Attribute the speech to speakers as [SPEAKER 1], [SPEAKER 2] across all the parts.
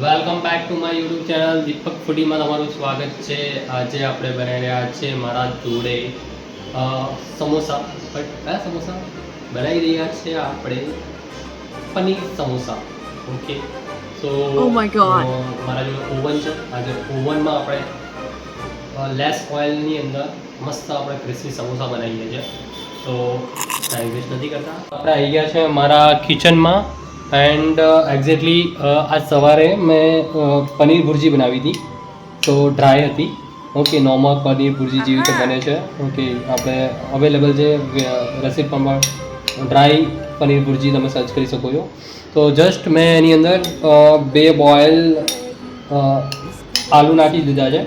[SPEAKER 1] Welcome back to my YouTube channel Deepak ફૂડીમાં તમારું સ્વાગત છે. આજે આપણે બનાવી રહ્યા છીએ મારા જોડે સમોસા. બટ કયા સમોસા બનાવી રહ્યા છીએ? આપણે પનીર સમોસા. ઓકે, સો મારા જોડે ઓવન છે. આજે ઓવનમાં આપણે લેસ ઓઇલની અંદર મસ્ત આપણે ક્રિસ્પી સમોસા બનાવીએ છીએ. તો ટાઈમ વેસ્ટ નથી કરતા, આપણે આવી ગયા છે મારા કિચનમાં. એન્ડ એક્ઝેક્ટલી આજ સવારે મેં પનીર ભુરજી બનાવી હતી. તો ડ્રાય હતી. ઓકે, નોર્મલ પનીર ભુરજી જેવી રીતે બને છે. ઓકે, આપણે અવેલેબલ છે રેસીપી પણ ડ્રાય પનીર ભુરજી તમે સર્ચ કરી શકો છો. તો જસ્ટ મેં એની અંદર 2 બોઇલ આલુ નાખી દીધા છે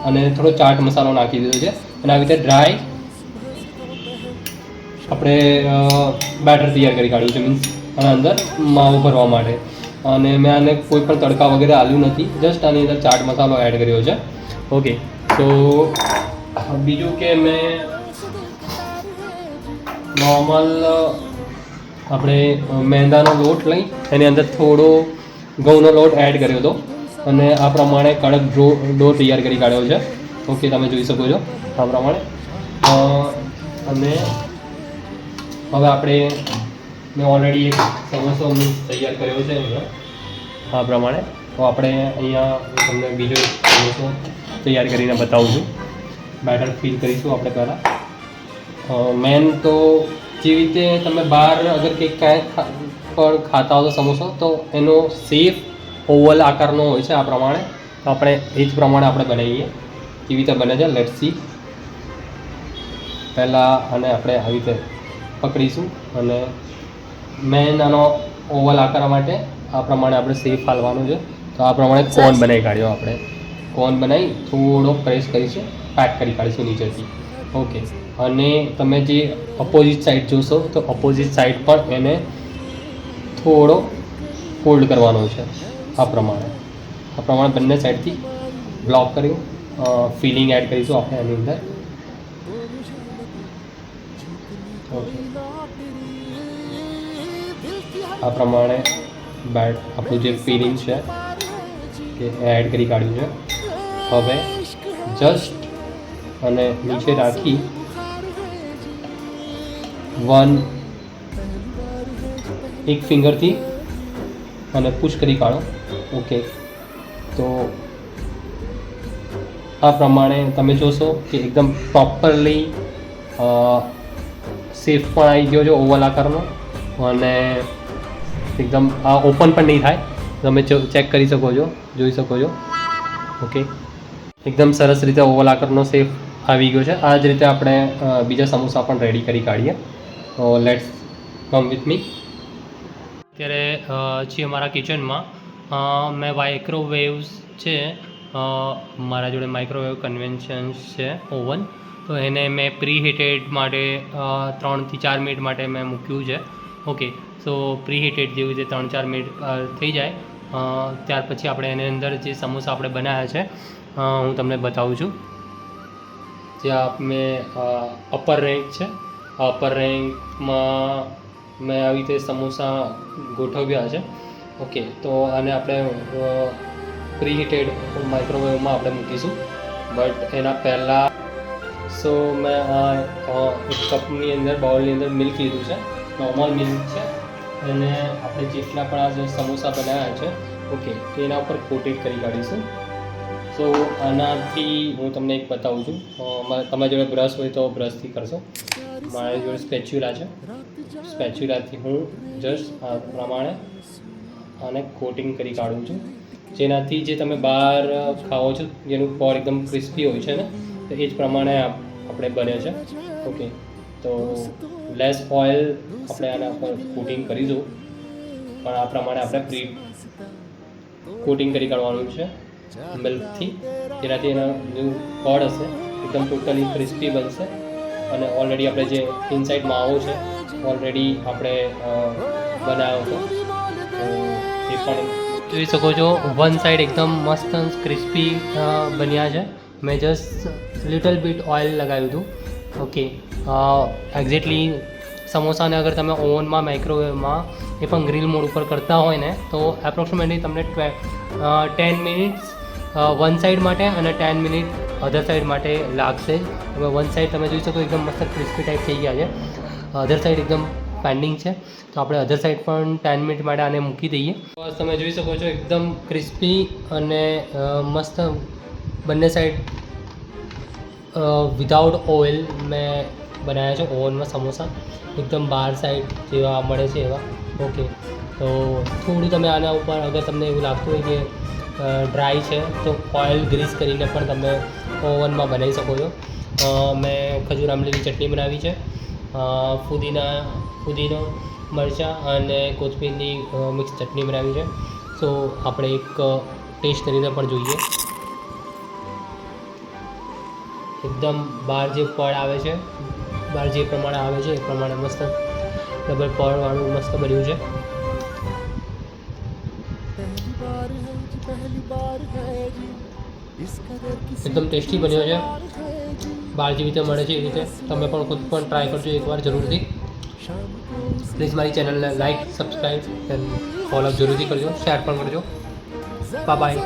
[SPEAKER 1] અને થોડો ચાટ મસાલો નાખી દીધો છે. અને આવી રીતે ડ્રાય આપણે બેટર તૈયાર કરી કાઢ્યું છે, મીન્સ અને અંદર માવો ભરવા માટે. અને મેં આને કોઈ પણ તડકા વગેરે આલ્યું નથી, જસ્ટ આની અંદર ચાટ મસાલો એડ કર્યો છે. ઓકે, તો બીજું કે મેં નોર્મલ આપણે મેંદાનો લોટ લઈ એની અંદર થોડો ઘઉંનો લોટ એડ કર્યો હતો અને આ પ્રમાણે કડક ડો તૈયાર કરી કાઢ્યો છે. ઓકે, તમે જોઈ શકો છો આ પ્રમાણે. અને હવે આપણે મેં ઓલરેડી એક સમોસો મિક્સ તૈયાર કર્યો છે અહીંયા આ પ્રમાણે. તો આપણે અહીંયા તમને બીજો એક સમોસો તૈયાર કરીને બતાવું છું. બેટર ફિલ કરીશું આપણે પહેલાં. મેન તો જેવી રીતે તમે બહાર અગર કંઈક કાંઈ પણ ખાતા હો તો સમોસો, તો એનો સેફ ઓવલ આકારનો હોય છે આ પ્રમાણે. તો આપણે એ જ પ્રમાણે આપણે બનાવીએ. કેવી રીતે બને છે લેટ્સ સી. પહેલાં આને આપણે આવી રીતે પકડીશું અને મેન આનો ઓવલ આકાર માટે આ પ્રમાણે આપણે સેફ હાલવાનું છે. તો આ પ્રમાણે કોન બનાવી કાઢ્યો. આપણે કોન બનાવી થોડો પ્રેસ કરીશું, પેક કરી કાઢીશું નીચેથી. ઓકે, અને તમે જે અપોઝિટ સાઈડ જોશો તો અપોઝિટ સાઈડ પણ એને થોડો ફોલ્ડ કરવાનો છે આ પ્રમાણે બંને સાઈડથી બ્લોક કરી ફિલિંગ એડ કરીશું આપણે એની અંદર. ઓકે, આ પ્રમાણે આપણું જે ફિલિંગ છે કે એડ કરી કાઢ્યું છે. હવે જસ્ટ અને નીચે રાખી એક ફિંગરથી અને પુશ કરી કાઢો. ઓકે, તો આ પ્રમાણે તમે જોશો કે એકદમ પ્રોપરલી સેફ પણ આવી ગયો છે ઓવલ આકારનો. અને એકદમ આ ઓપન પણ નહીં થાય, તમે ચેક કરી શકો છો, જોઈ શકો છો. ઓકે, એકદમ સરસ રીતે ઓવલ આકારનો સેફ આવી ગયો છે. આ જ રીતે આપણે બીજા સમોસા પણ રેડી કરી કાઢીએ. તો લેટ્સ કમ વિથ મી. અત્યારે છીએ મારા કિચનમાં. મેં માઇક્રોવેવ્સ છે, મારા જોડે માઇક્રોવેવ કન્વેન્શન્સ છે ઓવન. તો એને મેં પ્રી હીટેડ માટે 3 થી 4 મિનિટ માટે મેં મૂક્યું છે. ઓકે, સો પ્રી હીટેડ જેવી રીતે 3-4 મિનિટ થઈ જાય ત્યાર પછી આપણે એની અંદર જે સમોસા આપણે બનાવ્યા છે હું તમને બતાવું છું. જ્યાં મેં અપર રેન્ક છે, અપર રેન્કમાં મેં આવી રીતે સમોસા ગોઠવ્યા છે. ઓકે, તો આને આપણે પ્રી હીટેડ માઇક્રોવેવમાં આપણે મૂકીશું. બટ એના પહેલાં મેં એક કપની અંદર બાઉલની અંદર મિલ્ક લીધું છે, નોર્મલ મિલ્ક છે. અને આપણે જેટલા પણ આ જે સમોસા બનાવ્યા છે, ઓકે, એના ઉપર કોટેડ કરી કાઢીશું. સો આનાથી હું તમને એક બતાવું છું. તમારી જોડે બ્રશ હોય તો બ્રશથી કરશો. મારી જોડે સ્પેચ્યુલા છે, સ્પેચ્યુલાથી હું જસ્ટ આ પ્રમાણે આને કોટિંગ કરી કાઢું છું. જેનાથી જે તમે બહાર ખાઓ છો જેનું પોર એકદમ ક્રિસ્પી હોય છે ને, તો એ જ પ્રમાણે આપણે બને છે. ઓકે, તો લેસ ઓઇલ આપણે આના પર કોટિંગ કરીશું, પણ આ પ્રમાણે આપણે પ્રી કોટિંગ કરી કાઢવાનું છે મિલ્કથી. જેનાથી એના જે પોડ હશે એકદમ ટોટલી ક્રિસ્પી બનશે. અને ઓલરેડી આપણે જે ઇનસાઇડ માવો છે ઓલરેડી આપણે બનાવ્યો હતો, તો એ પણ જોઈ શકો છો. વન સાઈડ એકદમ મસ્ત ક્રિસ્પી બન્યા છે. મેં જસ્ટ લિટલ બીટ ઓઇલ લગાવ્યું હતું. ઓકે, એક્ઝેક્ટલી સમોસાને અગર તમે ઓવનમાં માઇક્રોવેવમાં એ પણ ગ્રીલ મોડ ઉપર કરતા હોય ને તો એપ્રોક્સિમેટલી તમને 10 મિનિટ્સ વન સાઈડ માટે અને 10 મિનિટ અધર સાઈડ માટે લાગશે. હવે વન સાઈડ તમે જોઈ શકો એકદમ મસ્ત ક્રિસ્પી ટાઈપ થઈ ગયા છે, અધર સાઈડ એકદમ પેન્ડિંગ છે, તો આપણે અધર સાઈડ પણ 10 મિનિટ માટે આને મૂકી દઈએ. બસ તમે જોઈ શકો છો એકદમ ક્રિસ્પી અને મસ્ત બંને સાઈડ વિધાઉટ ઓઇલ મેં બનાવ્યા છે ઓવનમાં સમોસા, એકદમ બહાર સાઈડ જેવા મળે છે એવા. ઓકે, તો થોડું તમે આના ઉપર અગર તમને એવું લાગતું હોય કે ડ્રાય છે તો ઓઇલ ગ્રીસ કરીને પણ તમે ઓવનમાં બનાવી શકો છો. મેં ખજૂર આમલીની ચટણી બનાવી છે, ફુદીનો મરચાં અને કોથમીરની મિક્સ ચટણી બનાવી છે. સો આપણે એક ટેસ્ટ કરીને પણ જોઈએ. એકદમ બહાર જે પડ આવે છે, બહાર જે પ્રમાણે આવે છે એ પ્રમાણે મસ્ત ડબલ પડવાળું મસ્ત બન્યું છે. એકદમ ટેસ્ટી બન્યો છે, બહાર જેવી રીતે મળે છે એ રીતે તમે પણ ખુદ પણ ટ્રાય કરજો એકવાર જરૂરથી. પ્લીઝ મારી ચેનલને લાઇક, સબસ્ક્રાઈબ એન્ડ ફોલો જરૂરથી કરજો, શેર પણ કરજો. Bye bye.